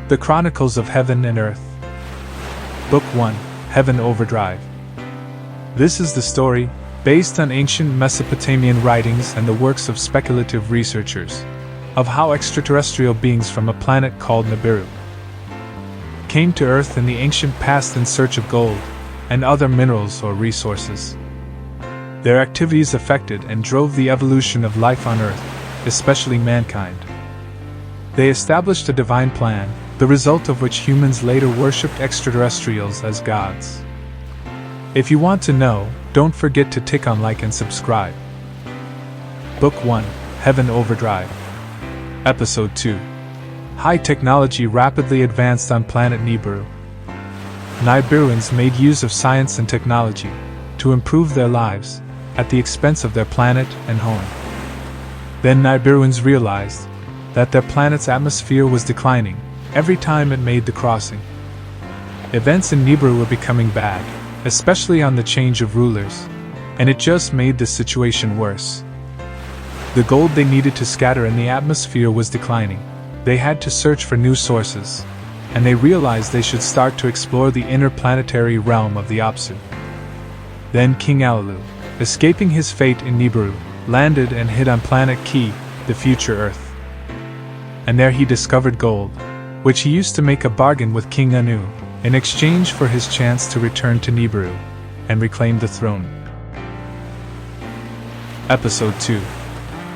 The Chronicles of Heaven and Earth. Book 1, Heaven Overdrive. This is the story, based on ancient Mesopotamian writings and the works of speculative researchers, of how extraterrestrial beings from a planet called Nibiru came to Earth in the ancient past in search of gold and other minerals or resources. Their activities affected and drove the evolution of life on Earth, especially mankind. They established a divine plan, the result of which humans later worshipped extraterrestrials as gods. If you want to know, don't forget to tick on like and subscribe. Book 1, Heaven Overdrive. Episode 2. High technology rapidly advanced on Planet Nibiru. Nibiruans made use of science and technology to improve their lives, at the expense of their planet and home. Then Nibiruans realized that their planet's atmosphere was declining every time it made the crossing. Events in Nibiru were becoming bad, especially on the change of rulers, and it just made the situation worse. The gold they needed to scatter in the atmosphere was declining. They had to search for new sources, and they realized they should start to explore the inner planetary realm of the Apsu. Then King Alalu, escaping his fate in Nibiru, landed and hid on planet Ki, the future Earth. And there he discovered gold, which he used to make a bargain with King Anu, in exchange for his chance to return to Nibiru and reclaim the throne. Episode 2.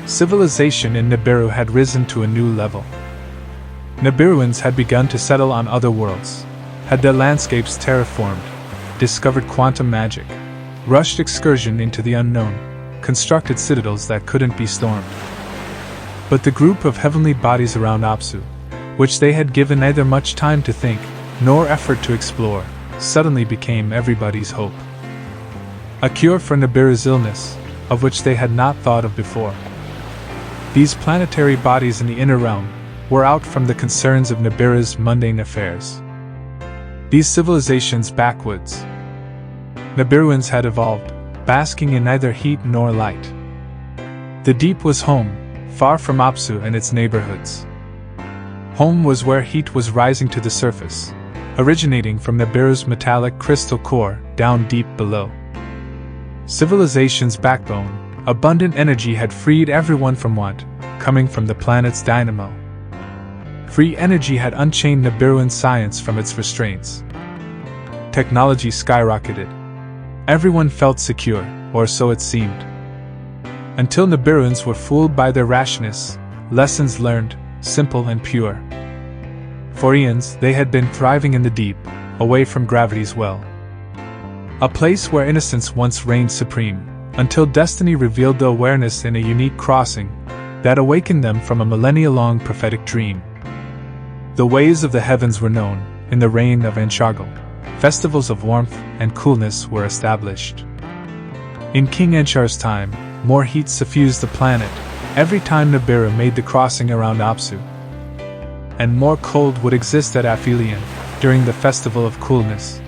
Civilization in Nibiru had risen to a new level. Nibiruans had begun to settle on other worlds, had their landscapes terraformed, discovered quantum magic, rushed excursion into the unknown, constructed citadels that couldn't be stormed. But the group of heavenly bodies around Apsu, which they had given neither much time to think nor effort to explore, suddenly became everybody's hope. A cure for Nibiru's illness, of which they had not thought of before. These planetary bodies in the inner realm were out from the concerns of Nibiru's mundane affairs. These civilizations backwoods. Nibiruans had evolved, basking in neither heat nor light. The deep was home, far from Apsu and its neighborhoods. Home was where heat was rising to the surface, originating from Nibiru's metallic crystal core down deep below. Civilization's backbone, abundant energy had freed everyone from want, coming from the planet's dynamo. Free energy had unchained Nibiruan science from its restraints. Technology skyrocketed. Everyone felt secure, or so it seemed. Until Nibiruans were fooled by their rashness, lessons learned, simple and pure. For eons, they had been thriving in the deep, away from gravity's well. A place where innocence once reigned supreme, until destiny revealed the awareness in a unique crossing that awakened them from a millennia-long prophetic dream. The ways of the heavens were known. In the reign of Anshargal, festivals of warmth and coolness were established. In King Anshar's time, more heat suffused the planet every time Nibiru made the crossing around Apsu. And more cold would exist at Aphelion during the festival of coolness.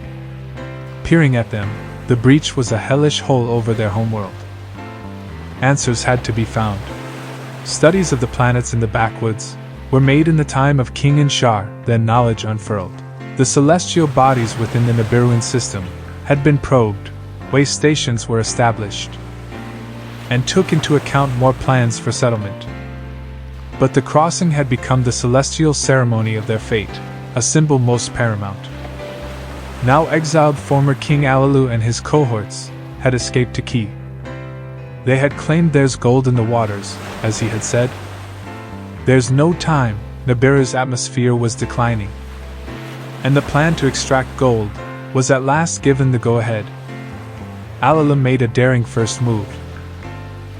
Peering at them, the breach was a hellish hole over their homeworld. Answers had to be found. Studies of the planets in the backwoods were made in the time of King Anshar, then knowledge unfurled. The celestial bodies within the Nibiruan system had been probed, way stations were established, and took into account more plans for settlement. But the crossing had become the celestial ceremony of their fate, a symbol most paramount. Now exiled former King Alalu and his cohorts had escaped to Ki. They had claimed there's gold in the waters, as he had said. There's no time, Nibiru's atmosphere was declining. And the plan to extract gold was at last given the go-ahead. Alalu made a daring first move.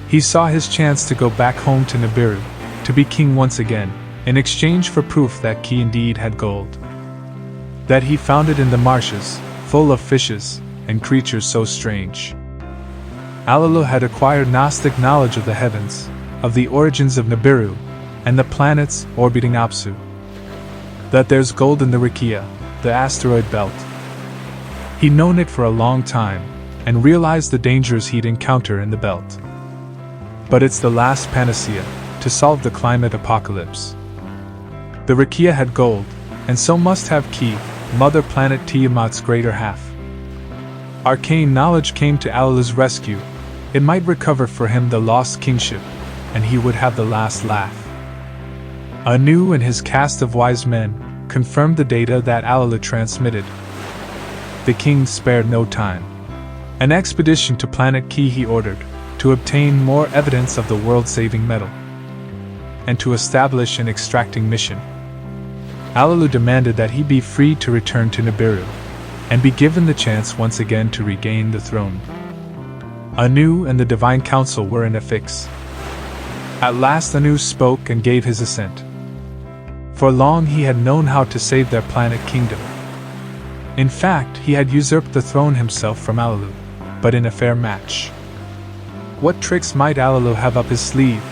He saw his chance to go back home to Nibiru, to be king once again, in exchange for proof that Ki indeed had gold. That he found it in the marshes, full of fishes and creatures so strange. Alalu had acquired Gnostic knowledge of the heavens, of the origins of Nibiru, and the planets orbiting Apsu. That there's gold in the Rakia, the asteroid belt. He'd known it for a long time, and realized the dangers he'd encounter in the belt. But it's the last panacea to solve the climate apocalypse. The Rakia had gold, and so must have Ki, Mother Planet Tiamat's greater half. Arcane knowledge came to Alalu's rescue. It might recover for him the lost kingship, and he would have the last laugh. Anu and his cast of wise men confirmed the data that Alalu transmitted. The king spared no time. An expedition to Planet Ki he ordered, to obtain more evidence of the world-saving metal, and to establish an extracting mission. Alalu demanded that he be free to return to Nibiru, and be given the chance once again to regain the throne. Anu and the Divine Council were in a fix. At last Anu spoke and gave his assent. For long he had known how to save their planet kingdom. In fact, he had usurped the throne himself from Alalu, but in a fair match. What tricks might Alalu have up his sleeve?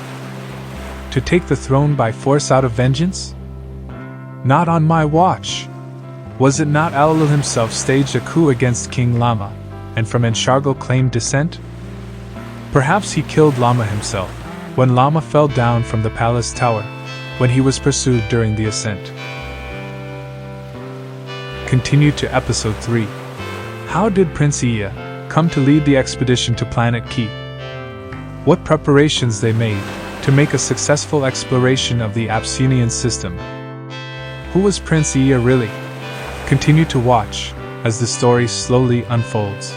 To take the throne by force out of vengeance? Not on my watch. Was it not Alalu himself staged a coup against King Lama, and from Enshargle claimed descent? Perhaps he killed Lama himself, when Lama fell down from the palace tower, when he was pursued during the ascent. Continue to Episode 3. How did Prince Iya come to lead the expedition to Planet Ki? What preparations they made to make a successful exploration of the Apsunian system? Who was Prince Iya really? Continue to watch as the story slowly unfolds.